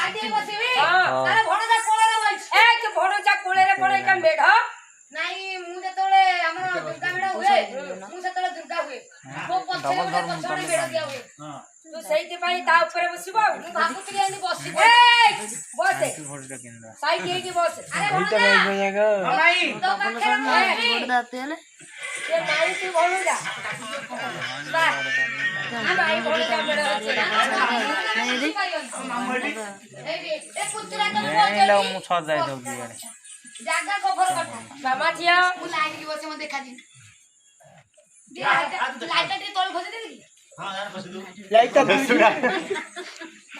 गादी बसिबी तारे भणजा कोळरे बइछ ए के भणजा कोळरे पड़े का मेढ नाही मु जेतोळे हमर दुर्गा मेढ हुए मु जेतोळे दुर्गा हुए को पछरे पछरे मेढ दिया हुए तू सही पाई ता ऊपर बसिबो मु भाबुती एंदी बसिबो ए बसे साइड के की बस अरे भणजा नाही तो पाखे बोर्ड दाते ले ये नाही तू बोलू जा बा हम आई बोलू जा मेढ नहीं दी ए पुत्रा तो बोल लो मु छ जाय दउ दिया जागा कभर करता मामा जिया मु लाइट की बसे म देखा दी लाइट टी तोल खोजे दे की हां यार बस दू लाइट तो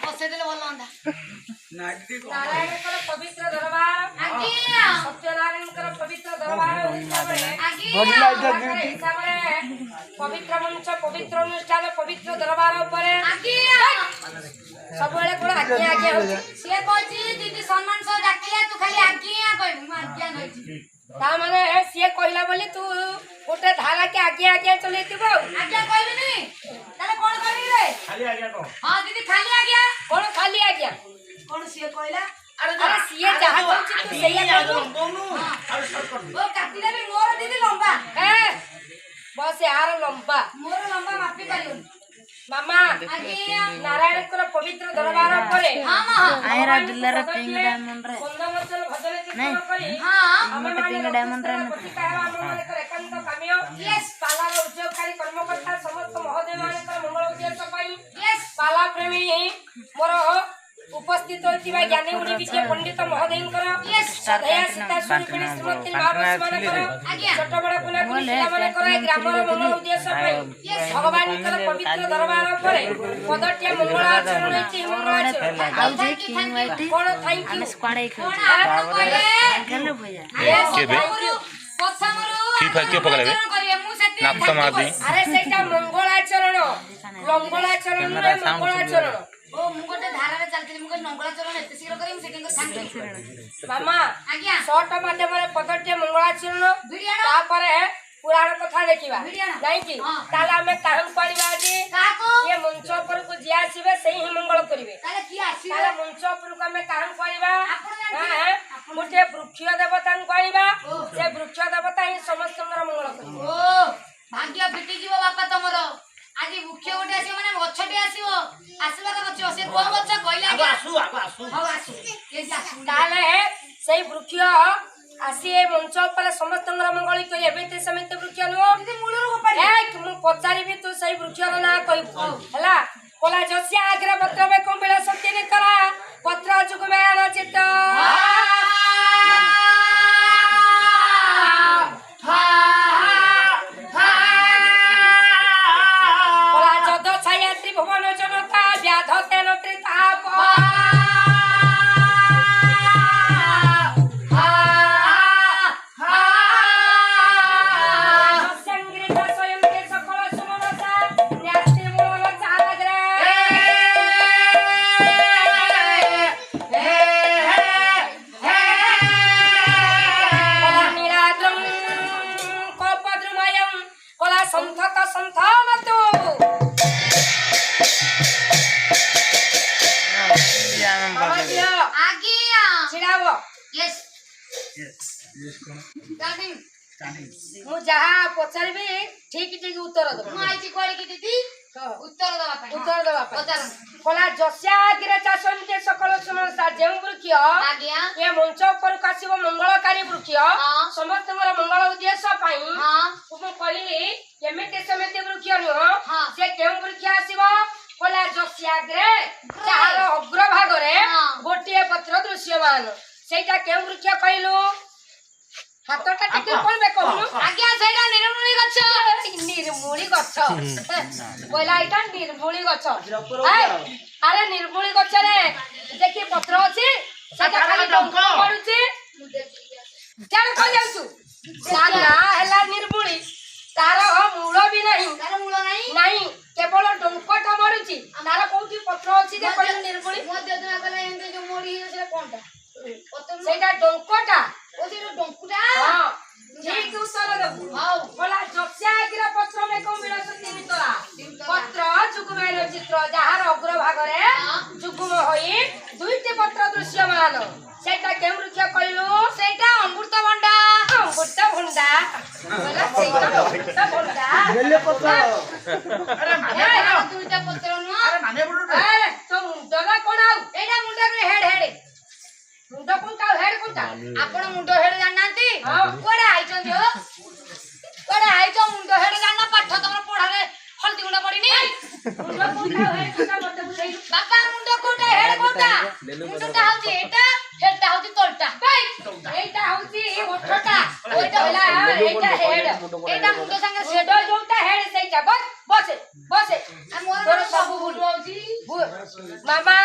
बसे देले बोल अंदा नारायण कर पवित्र दरबार आगे सत्यनारायण कर पवित्र दरबार आगे बड़ी लाइट तो पवित्र मंच पवित्र अनुष्ठान पवित्र दरबार ऊपर आगे सब बेले कोन आगे आगे से कहजी दीदी सम्मान से डाकिले तू खाली आगे आ कहू म आगे नइछी ता माने से कहला बोली तू गोटे धारा के आगे आगे चलेतिबो आगे कहबिनी ताले कोन करी रे खाली आ गया तो हां दीदी खाली आ गया कोन खाली आ गया कोन से कहला अरे से जहां कहछि तू सही आ दोनु अरे शॉर्ट कर ओ काटी देबी मोर दीदी लंबा ए बस यार लंबा मोर लंबा मापी पारियो मामा आगे नारायण कर पवित्र दरबार परे हां हां आयरा डिलर पिंक डायमंड रे बंदवचल भजन नहीं करी हां हमर पिंक डायमंड रे एकांत काम्य यस पाला उद्योगकारी कर्मकर्ता समस्त महोदय मानकर मंगल उद्देश्य पाई यस पाला प्रेमी मोर उपस्थित होतिबा ज्ञानी गुणी विजय पंडित महोदय कर यस सदया सीता सुरपिणी श्रीमती महापुरुष मान कर आज्ञा छोट बड़ पुना कुला मान कर ग्रामर मंगल उद्देश्य पाई यस भगवान कर पवित्र दरबार परे पदटिया मंगलाचरण होती मंगलाचरण आउ जे किंग वाइटी कोन थैंक यू हम स्क्वाड एक गलो भैया किए पकड़े नाक तो मार दी अरे सेटा मंगलाचरण मंगलाचरण रे मंगलाचरण ओ मु गोटे धारा रे चलती मु मंगलाचरण एते शीघ्र करी मु सेटिंग कर मामा आज्ञा शॉर्ट माध्यम रे पदटे मंगलाचरण ता परे पुराण कथा देखिबा नहीं कि ताला हमें काहन पड़िबा जी काको ये मंच पर को जिया आसीबे सही ही मंगल करिवे ताले की आसीबे ताले मंच पर को हमें काहन पड़िबा हां मुटे वृक्ष देवता को आइबा से वृक्ष देवता ही समस्त मंगल करिवे ओ भाग्य फिटी जीव बापा तमरो आज वृक्ष गोटे आसी माने गछटे आसीबो आसीबा तो गछ से कोन गछ कहला आगो आसु हां आसु के आसु ताले सही वृक्ष आसी ए मंच पर समस्त मंगल करी एबे ते समेत वृक्ष नो दीदी मूलर गोपाड़ी ए मु पचारिबी तू सही वृक्ष रो ना कहू हला कोला जसिया आग्र पत्र में कोन बेला सत्य ने करा पत्र जुग में अनचित कोला जद छाया त्रिभुवन जनता व्याध तेन त्रिताप मु जहा पचारबी ठीक ठीक उत्तर दबो मु आइची कोड़ी की दीदी उत्तर दबा पचार कोला जस्या आगिरे चासन के सकल समस्या जेउ वृक्ष आज्ञा ये मंच पर कासिबो मंगलकारी वृक्ष समस्त मोर मंगल उद्देश्य पाई मु कहली केमिते समेते वृक्ष नु से केउ वृक्ष आसीबो कोला जस्या आगिरे चाहर अग्र भाग रे गोटिए पत्र दृश्यमान सेटा केउ वृक्ष कहलु हातटा टिके कोन बे कहलु आज्ञा सेटा निर्मूली गछ बोला इटा निर्मूली गछ अरे निर्मूली गछ रे देखि पत्र अछि सेटा खाली डंक पडुछि केन को जाउछु साना हला निर्मूली तार मूल भी नहीं केवल डंकटा मरुछि तार कोठी पत्र अछि जे कोन निर्मूली मो देदना गला एंदे जो मोरी से कोनटा सेटा डंकटा ओ से डंकुटा हां ठीक उत्तर दबु हां बोला जक्ष्या आगिरा पत्र में को मिला सती मितरा पत्र जुगमेर चित्र जहार अग्र भाग रे जुगम होई दुईटे ବର୍ତ୍ତମାନ ସେଇଟା କେଉଁ ବୃକ୍ଷ କହିଲୁ? ସେଇଟା ଅମୃତଭଣ୍ଡା। ଅମୃତଭଣ୍ଡା କହିଲା ସେଇଟା ଅମୃତଭଣ୍ଡା। ଦୁଇଟା ପତ୍ର ନୁହଁ। ତୋ ମୁଣ୍ଡଟା କଣ ଆଉ? ଏଇଟା ମୁଣ୍ଡରେ ହେଡ। ମୁଣ୍ଡ କୋଉଟା ଆଉ ହେଡ କୋଉଟା? ଆପଣ ମୁଣ୍ଡ ହେଡ ଜାଣିନାହାନ୍ତି? ହଁ। କୁଆଡେ ଆଇଛନ୍ତି ହୋ? କୁଆଡେ ଆଇଛ? ମୁଣ୍ଡ ହେଡ ଜାଣିନ? ପାଠ ତମର ପଢାରେ ହଳଦୀ ଗୁଣ୍ଡ ପଡିନି? ମୁଣ୍ଡ କୋଉଟା ଆଉ ହେଡ କୋଉଟା ମତେ ବୁଝେଇ। ବାପା ମୁଣ୍ଡ କୋଉଟା ହେଡ କୋଉଟା? ମୁଣ୍ଡଟା ହଉଛି ଏଇଟା, ହେଡଟା ହଉଛି ତଳଟା। ଏଇଟା ହଉଛି ଓଠଟା। ଓଇଟା ହେଲା ଏଇଟା ହେଡ। ଏଇଟା ମୁଣ୍ଡ ସାଙ୍ଗେ ମୁଣ୍ଡ ଯୋଉଟା ହେଡ ସେଇଟା। ବସେ। ମୋର ତୋର ସବୁ ଭୁଲ ହଉଛି। ମାମା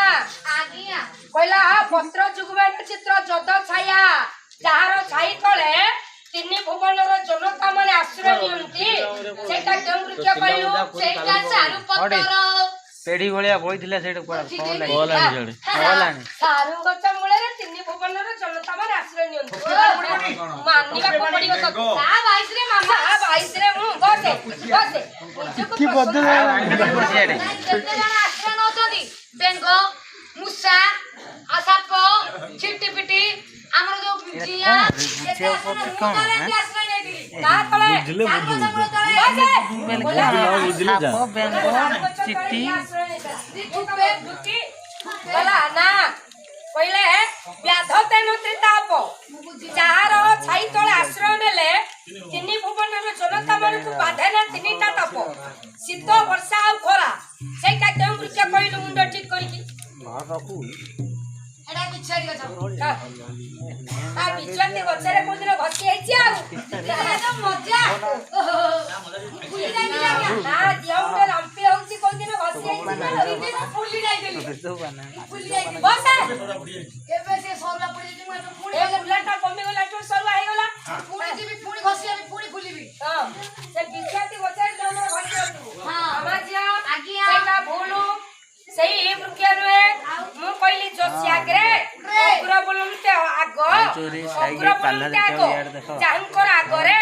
ଆଜ୍ଞା। କହିଲା ପତ୍ର ଯୁଗବେନ ଚିତ୍ର ଯଦ ଛାୟା ଯାହାର ଛାଇ ତଳେ ତିନି ଭୁବନର ଜନତା ମାନେ ଆଶ୍ରୟ ନିଅନ୍ତି ସେଇଟା କେଉଁ ବୃକ୍ଷ କହିଲୁ? ସେଇଟା ଚାରୁ ପତ୍ର। ପେଢି ଭଳିଆ ବଇଥିଲା ସେଇଟା ସାରୁ ଗଛ ମୂଳରେ ତିନି ଭୁବନର ଜନତା ମାନେ ଆଶ୍ରୟ ନିଅନ୍ତି। ମାନିବାକୁ ପଡିବ ତତେ। ତା ବାଇଶରେ ମାମା। ମା ବାଇଶରେ ମୁଁ ବସେ। ନିଜକୁ ପସନ୍ଦ କେତେ ଜଣ ଆଶ୍ରୟ ନଉଛନ୍ତି? ବେଙ୍ଗ, ମୂଷା, ସାପ, ଛିଟିପିଟି, ଆମର ଯୋଉ ଜିଆ, କେତେ ଆଶ୍ରୟ ନେଇଥିଲି। ତା ତଳେ ସାପ ବେଙ୍ଗ ଚିଟି ଗଲା ନା କହିଲେ ବ୍ୟାଧ ତେନୁ ତ୍ରିତାପ ଯାହାର ଛାଇ ତଳେ ଆଶ୍ରୟ ନେଲେ ତିନି ଭୁବନର ଜନତା ମାନଙ୍କୁ ବାଧେ ନା ତିନିଟା ତାପ ଶୀତ ବର୍ଷା ଆଉ ଖରା। ସେଇଟା କେଉଁ ବୃକ୍ଷ କହିଲୁ ମୁଣ୍ଡ ଠିକ କରିକି? ଏଟା ବିଛାଡି ଗଛ। ତା ବିଛୁଆତି ଗଛରେ କୋଉଦିନ ଘଷି ହେଇଛି ଆଉ ମଜା। ନା ଯେଉଁଟା ଲମ୍ପି ହଉଛି କୋଉଦିନ ଘଷି ହେଇଛି ଫୁଲି ଯାଇଥିଲି। ବସେ। ଏବେ ସେ ସରୁଆ ପଡିଯାଇଛି। ମୁଁ ଏବେ ପୁଣି ଏ ଫୁଲାଟା କମିଗଲା ତୁ ସରୁଆ ହେଇଗଲା। ପୁଣି ଯିବି, ପୁଣି ଘଷି ହେବି, ପୁଣି ଫୁଲିବି। ହଁ ସେ ବିଛୁଆତି ଗଛରେ ଯୋଉଦିନ ଘଷି ହଉଛୁ ମାମା ଝିଅ ଆଜ୍ଞା। ସେଇଟା ଭୁଲ। ସେଇ ବୃକ୍ଷ ନୁହେଁ। ମୁଁ କହିଲି ଯୋଶୀ ଆଗରେ ଅଗ୍ର ବୋଲନ୍ତେ ଆଗ ଅଗ୍ର ବୋଲନ୍ତେ ଆଗ ଯାହାଙ୍କର ଆଗରେ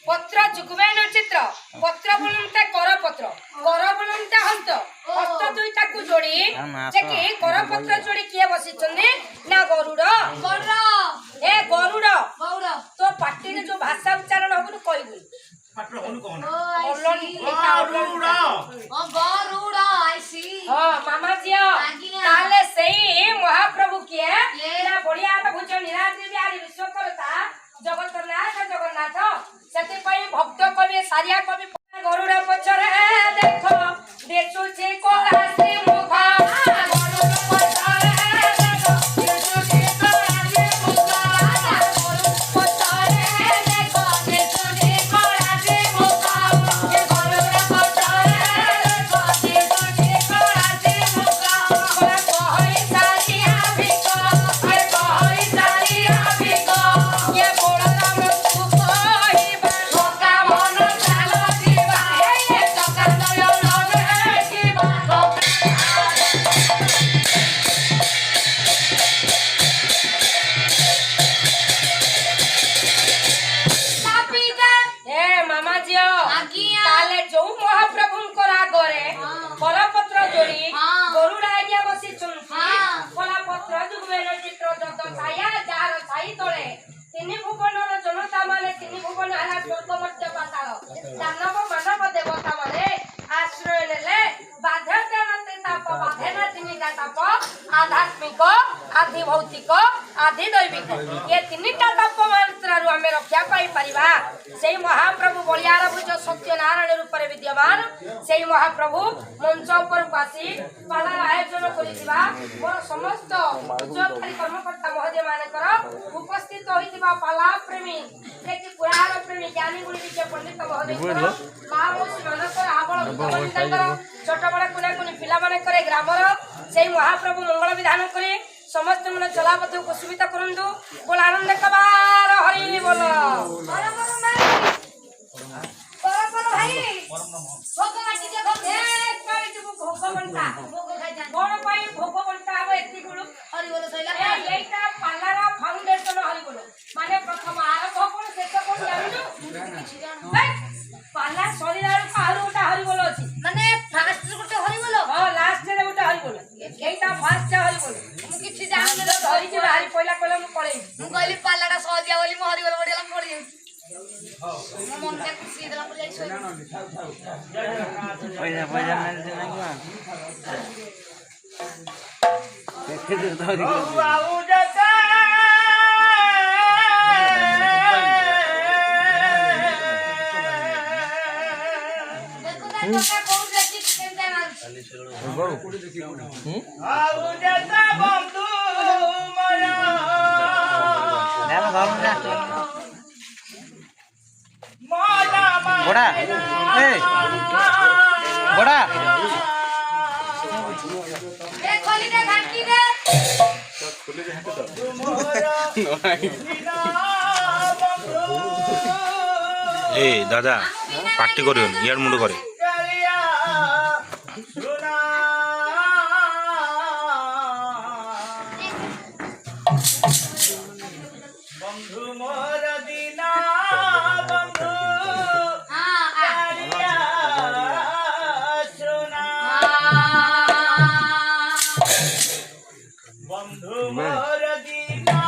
ପତ୍ର ଯୁଗବେନ ଚିତ୍ର ପତ୍ର ବୋଲନ୍ତେ କରପତ୍ର କର ବୋଲନ୍ତେ ହସ୍ତ ହସ୍ତ ଦୁଇଟାକୁ ଯୋଡି ସେଠି କରପତ୍ର ଯୋଡି କିଏ ବସିଛନ୍ତି ନା ଗରୁଡ। ଏ ଗରୁଡ ତୋ ପାଟିରେ ଯୋଉ ଭାଷା ଉଚ୍ଚାରଣ ହବ କହିବୁ। ମାମା ଝିଅ ତାହେଲେ ସେଇ ମହାପ୍ରଭୁ କିଏ? ବଢିଆ ଭୁଜ ନିରାଦ୍ରି ବିହାରୀ ବିଶ୍ୱକର୍ତ୍ତା ଜଗନ୍ନାଥ। ସେଥିପାଇଁ ଭକ୍ତ କବି ସାରିଆ କବି ଗରୁଡ ପଛରେ ଦେଖ ଦେଖୁଛି କଳାସି ମୁଖ। ତାହେଲେ ଯୋଉ ମହାପ୍ରଭୁଙ୍କର ଆଗରେ କଳପତ୍ର ଯୋଡି ଗରୁଡ ଆଜ୍ଞା ବସିଛନ୍ତି। କଳାପତ୍ର ଯୁଗବେନ ଚିତ୍ର ଯଦ ଛାୟା ଯାହାର ଛାଇ ତଳେ ତିନି ଭୁବନର ଜନତା ମାନେ ତିନି ଭୁବନ ହେଲା ସ୍ୱର୍ଗ ମର୍ତ୍ତ୍ୟ ପାତାଳ ଦାନବ ମାନବ ଦେବତା ମାନେ ଆଶ୍ରୟ ନେଲେ ବାଧେ ତାପ ବାଧେ ନା ତିନିଟା ତାପ ଆଧ୍ୟାତ୍ମିକ ଆଧି ଭୌତିକ ଆଧି ଦୈବିକ ଏ ତିନିଟା ତାପମାତ୍ରାରୁ ଆମେ ରକ୍ଷା ପାଇପାରିବା। ସେଇ ମହାପ୍ରଭୁ ବଳିଆର ଭୁଜ ସତ୍ୟନାରାୟଣ ରୂପରେ ବିଦ୍ୟମାନ ସେଇ ମହାପ୍ରଭୁ ମଞ୍ଚ ଉପରକୁ ଆସି ପାଲାର ଆୟୋଜନ କରିଥିବା ମୋର ସମସ୍ତ ଉଚ୍ଚକାରୀ କର୍ମକର୍ତ୍ତା ମହୋଦୟ ମାନଙ୍କର ଉପସ୍ଥିତ ହୋଇଥିବା ପାଲା ପ୍ରେମୀ ପୁରାଣ ପ୍ରେମୀ ଜ୍ଞାନୀ ଗୁଣି ବିଦ୍ୟା ପଣ୍ଡିତ ମହୋଦୟଙ୍କର ମା ମଉସୀ ମାନଙ୍କର ଆବଳ ବୃଦ୍ଧବନିତାଙ୍କର ଛୋଟ ବଡ କୁନା କୁନି ପିଲାମାନଙ୍କର ଗ୍ରାମର ସେଇ ମହାପ୍ରଭୁ ମଙ୍ଗଳ ବିଧାନ କରି ସମସ୍ତ ମାନେ ଚଲାପଥ କୁସୁମିତ କରନ୍ତୁ। ବୋଲ ଆନନ୍ଦ କବାର ହରି ବୋଲ କଣ ପାଇଁ ଭୋଗ ବଣ୍ଟା ହବ ଏତିକି ଏଇଟା ପାଲାର ଫାଉଣ୍ଡେସନ ହରିବୋଲ ମାନେ ପ୍ରଥମ ଆରମ୍ଭ କଣ ଶେଷ କଣ ଜାଣିଛୁ? ପାଲା ସରିଲା ବେଳକୁ ଆହୁରି ଗୋଟେ ହରିବୋଲ ଅଛି ମାନେ ଫାଷ୍ଟ ଗୋଟେ ହରିବୋଲ। ହଁ ଲାଷ୍ଟରେ ଗୋଟେ ହରିବୋଲ। ଏଇଟା ଫାଷ୍ଟ ହରିବୋଲ। ମୁଁ କିଛି ଜାଣିନି। ଧରି ପଇସା ପଇସା ମିଳୁଛି ନା କିବା ବଡ଼ା ଏ ବଡ଼ା ए दादा पार्टी करियो यार मुंड करे बंधु मोर दीना बंधु बंधु मोर दीना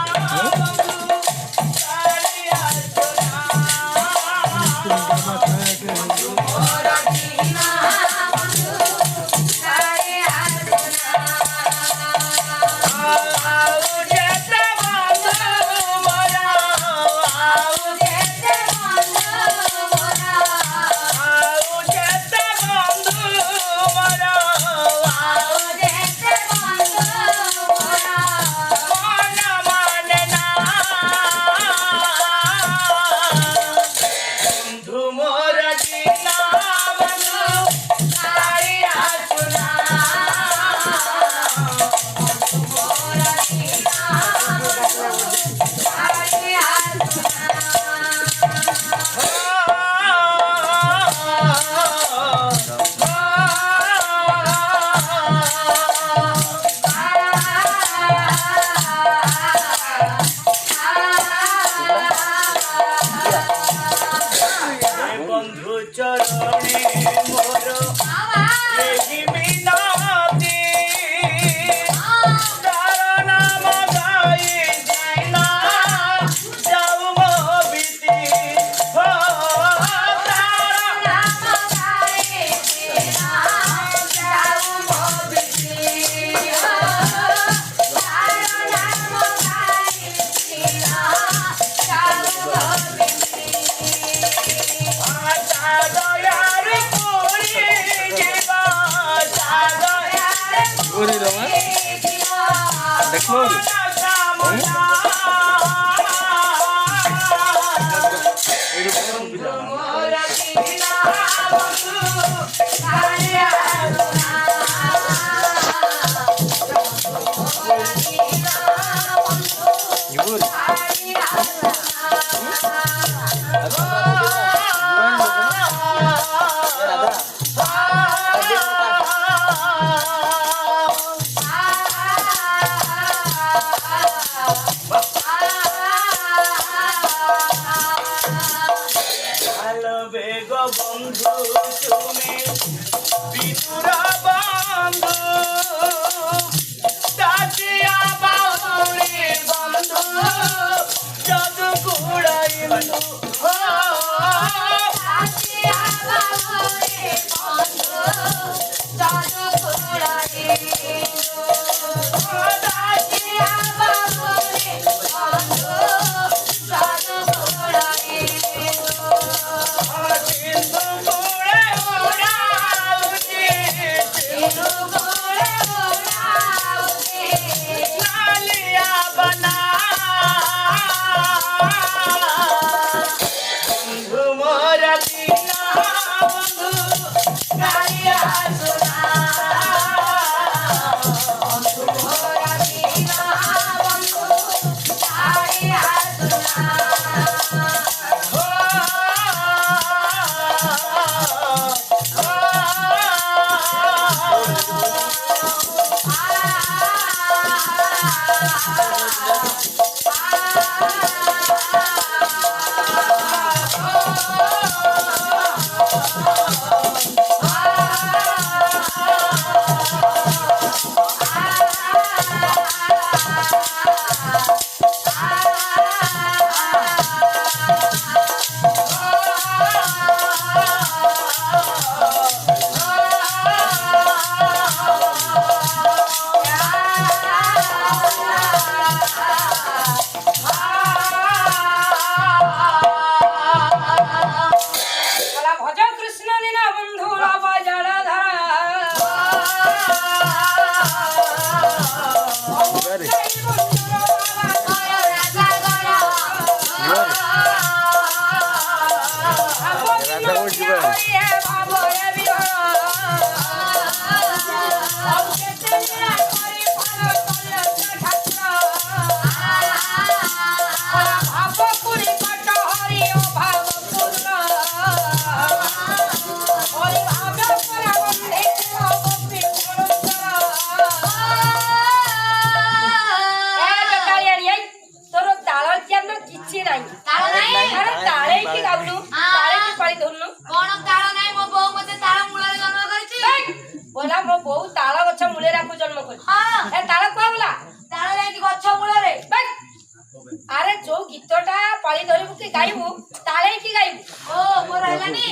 अरे जो गीतटा पाली धरबू कि गाइबू ताले कि गाइबू ओ मोर हेलानी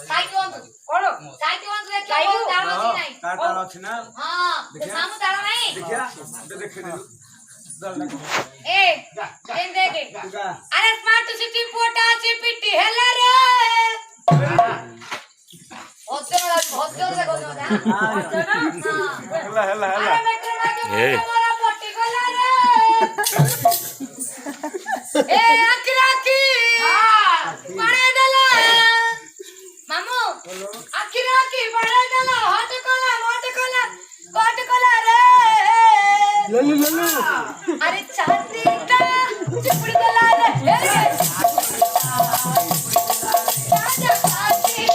साइड वंतु कोन साइड वंतु रे गाइबू ताल अछि नै ताल अछि ना हां सामु ताल नै देखिया देखे दे ए देन देखे अरे स्मार्ट सिटी पोटा चिपिटी हेला रे होते रे गोनो ना हेला हेला हेला अरे बेटर माके ए मोरा पोटी गला रे ए अखराकी हां पड़े देला मामू अखराकी पड़े देला हट कोला कोट कोला रे लल्लू लल्लू अरे चांदी का चिपड़ी देला रे राजा चांदी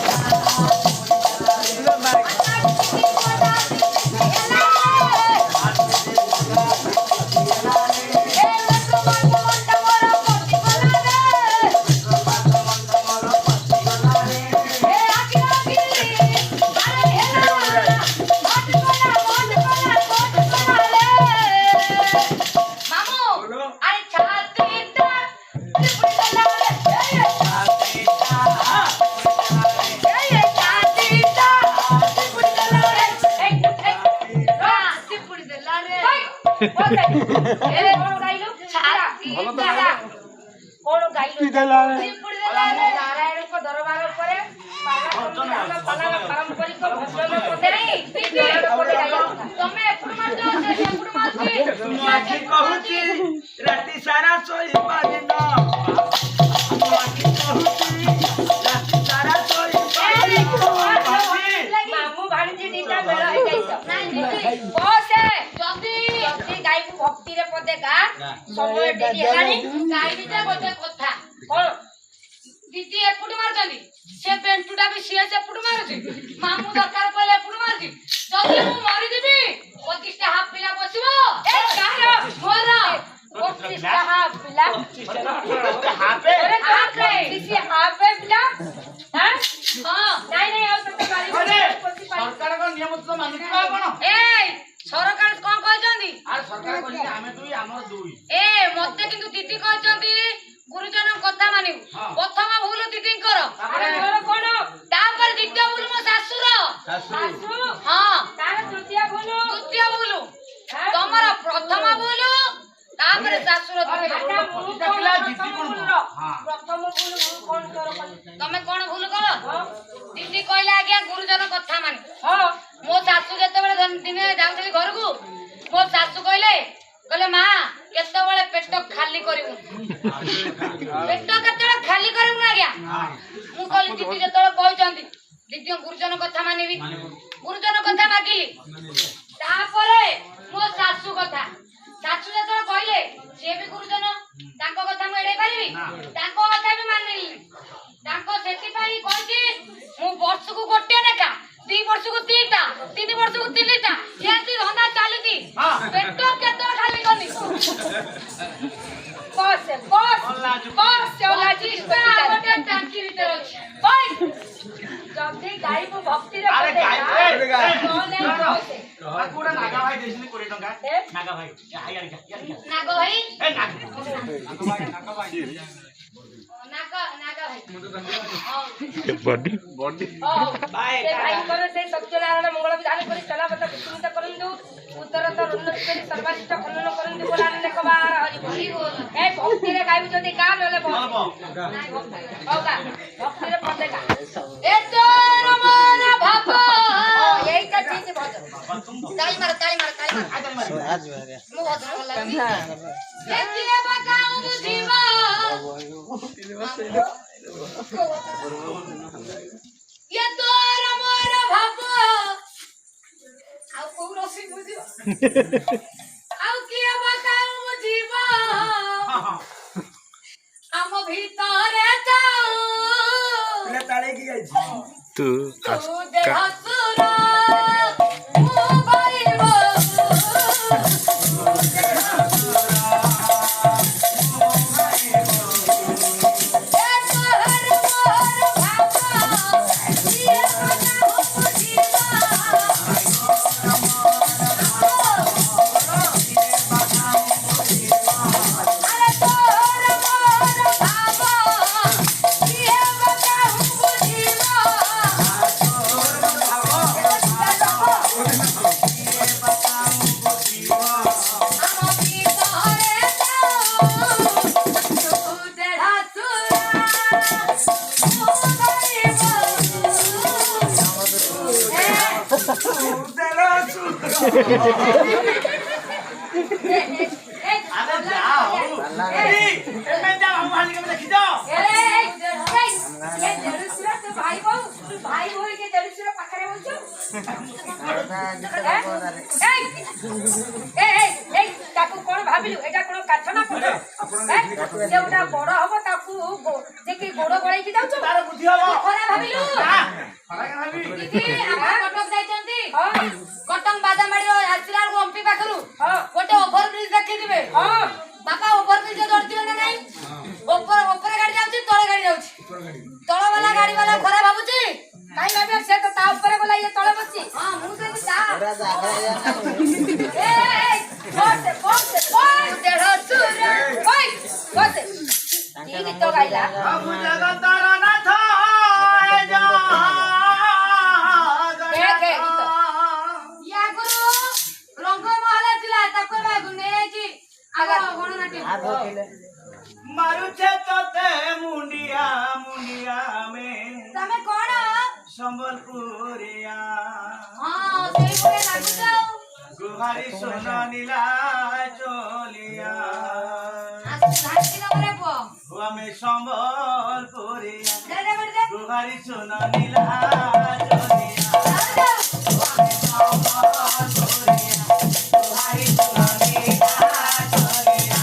नारायण को दरबार उपरे पारंपरिक भजन तमे एपुड मारतो से एपुड मारती माखी कहूची राती सारा सोई पादिना माखी कहूची राती सारा सोई मामू भाणजी दीटा बेळ हे जाइछ नाही दिदी बसे जल्दी जल्दी गाइबू भक्ति रे पदे गा समय डेली हेलानी गाई दिते गोटे कथा कोन दीदी एपुड मारजनी से पेंटुडा भी से एपुड मारजी मामू दरकार पले एपुड मारजी जल्दी मु मरि दिबी 25 टा हाफ पिला बसिबो ए कार मोरा 25 टा हाफ पिला हापे अरे हाफे किसी हाफे पिला हां हां नहीं आओ तो गाड़ी अरे सरकार को नियम तो मानिबा कोन ए सरकार कोन कहजंदी आ सरकार कहली आमे दुई हमर दुई ए मते किंतु दीदी कहजंदी गुरुजन कथा मानिबु प्रथम भूल दीदी कर अरे तोर कोन तापर द्वितीय भूल मो सासुर सासु हां तार तृतीय बोलो तृतीय भूल तमरा प्रथम भूल तापर सासुर अच्छा मु पिला दीदी कोन हां प्रथम बोलो मु कोन तोर तमे कोन भूल कर दीदी कहला आज्ञा गुरुजन कथा मानि हां मो सासु जेतेबेले दिने जाउतली घर को मो सासु कहले मां केतेबेले पेट खाली करिवु पेट केतेबेले खाली करिवु ना आज्ञा मु कहली दीदी जेतेबेले कहजंती दीदी गुरुजन कथा मानिबी गुरुजन कथा मागिली तापरे मो सासु कथा सासु जेतेबेले कहले से भी गुरुजन तांको कथा मु एडे पारिबी तांको कथा भी मानिली तांको सेति पाई कह지 मु वर्ष को गोटे नेका 2 वर्ष को 3टा 3 वर्ष को 3टा एंती धंदा चालीती पेट केते खाली करनी बस ओलाजी गोटे टांकी भीतर अछि ओय जल्दी गाइबू भक्ति रे अरे पदे गा गाइबू बसे आकुडा नागा भाई देसनी 20 टका नागा भाई हाय यार नागो भाई ए नागा भाई नागा भाई बॉडी बाय से भाई करे से सत्यनारायण मंगल विधान करी चला बता विष्णुता करंदु उत्तरतर उन्नति करी सर्वाधिष्ट खंडन करंदु बोलान लेखबार हरि बोल ए भक्ति रे गाइबू जदी गा नले बोल भक्ति रे पदे गा ए तोर मन भाव यही का ठीक भजन बाबा तुम ताली मार आगे मार ମୁଁ ଭଜନ ଭଲ ଲାଗୁଛି କିଏ ବକାଉ ବୁଝିବ ଇଏ ତୋର ମୋର ଭାବ ଆଉ କୋଉ ରସି ବୁଝିବ ଆଉ କିଏ ବକାଉ ବୁଝିବ ଆମ ଭିତରେ ଯାଉ ତାଳେ କି ଯାଇଛି ତୁ ତୁ ଦେହ ସୁର ମୁଁ ପାଇବ अरे जाओ मैं जाओ हम हाल के देखी जाओ भाई बोल के जलुसुर पाखरे बोलছো তাকু কোন ভাবিলু এটা কোন কাঠ না কোন যেটা বড় হবো তাকু যে কি গোড় গড়াইকি যাউছো तार बुद्धि हबो ଖରା ଭାବିଲୁ खरा के भाभी ଦିଦି ଆପଣ କଟକ ଯାଇଛନ୍ତି କଟକ ବାଦାମାଡି ଆସିଲା ବେଳକୁ ଅମ୍ପି ପାଖରୁ ଗୋଟେ ଓଭର ବ୍ରିଜ ଦେଖିଥିବେ ବାପା ଓଭର ବ୍ରିଜ ଚଢିଥିବେ ନା ନାଇଁ ଉପରେ ଗାଡି ଯାଉଛି ତଳେ ଗାଡି ଯାଉଛି ତଳ ବାଲା ଗାଡି ବାଲା ଖରା ଭାବୁଛି କାଇଁ ଭାବେ ସେ ତ ତା ଉପରେ ଗଲା ଇଏ ତଳେ ବସି ହଁ ମୁଁ କହିଲି ତା ବସେ ଦେଢ ସୁର ওই বসে কি গীত গাইলা अब जगतार नाथ जा কে গীত ୟା ଆଗରୁ ରଙ୍ଗମହଲ ଥିଲା ତାକୁ ଏବେ ନେଇଯାଇଛି ଆଗ ଗଣନାଟ୍ୟ मारुचे तोते मुंडिया मुंडिया में ତମେ କଣ संबलपुरिया ହଁ ସେଇଭଳିଆ ଲାଗୁଛ ଆଉ गुहारी सोना नीला चोलिया ଘାଟିଲ ପରେ ପୁଅ हुआ में संबलपुरिया ଦେ ଦେ ଦେ गुहारी सोना नीला चोलिया गुहारी सोना नीला चोलिया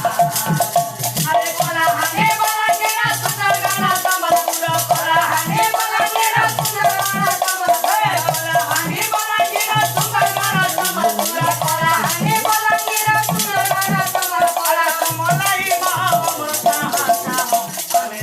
अरे बोला हने बोला केना सुंदर गाना संबलपुरा बोला हने बोला केना सुंदर गाना संबलपुरा बोला हने बोला केना सुंदर गाना संबलपुरा बोला हने बोला केना सुंदर गाना संबलपुरा मलाई मां मुर्ता हासा अरे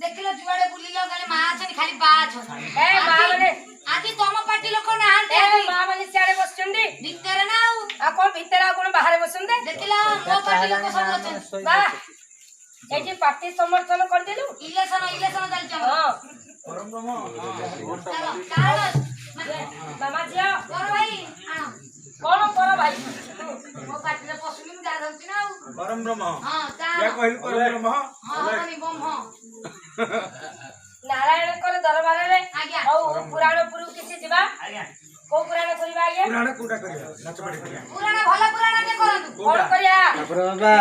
ଦେଖିଲ ଯୁଆଡେ ବୁଲିଲ ଖାଲି ମା ଅଛନ୍ତି ଖାଲି ବା ଅଛନ୍ତି ଏ ମା ମାନେ ଆଜି ତମ ପାର୍ଟି ଲୋକ ନାହାନ୍ତି ଏ ମା ମାନେ ସିଆଡେ ବସିଛନ୍ତି ଭିତରେ ନା ଆଉ ଆଉ କଣ ଭିତରେ ଆଉ କଣ ବାହାରେ ଲୋକ ସବୁ ଅଛନ୍ତି। ବା ଏଠି ପାର୍ଟି ସମର୍ଥନ କରିଦେଲୁ। ଇଲେକ୍ସନ ଚାଲିଛି ଆମର। ହଁ ଚାଲ କାରଣ ମାମା ଝିଅ କର ଭାଇ ଆଣ। କଣ କର ଭାଇ? ମୋ ପାଟିରେ ପଶୁନି ମୁଁ ଯାହା ଧରୁଛି ନା ଆଉ। ପରମ ବ୍ରହ୍ମ ହଁ ତା ଯା କହିଲୁ ପରମ ବ୍ରହ୍ମ ହଁ ହବନି ବମ୍ ହଁ। ନାରାୟଣଙ୍କର ଦରବାରରେ ଆଜ୍ଞା। ଆଉ ପୁରାଣପୁରକୁ କିଛି ଯିବା। କୋଉ ପୁରାଣ କରିବା ଆଜ୍ଞା? ପୁରାଣ କୋଉଟା କରିବା ନାଚ ପାଟି କରିବା ପୁରାଣ ଭଲ ପୁରାଣ ଟେ କରନ୍ତୁ। କଣ କରିବା? ଠାକୁର ବାବା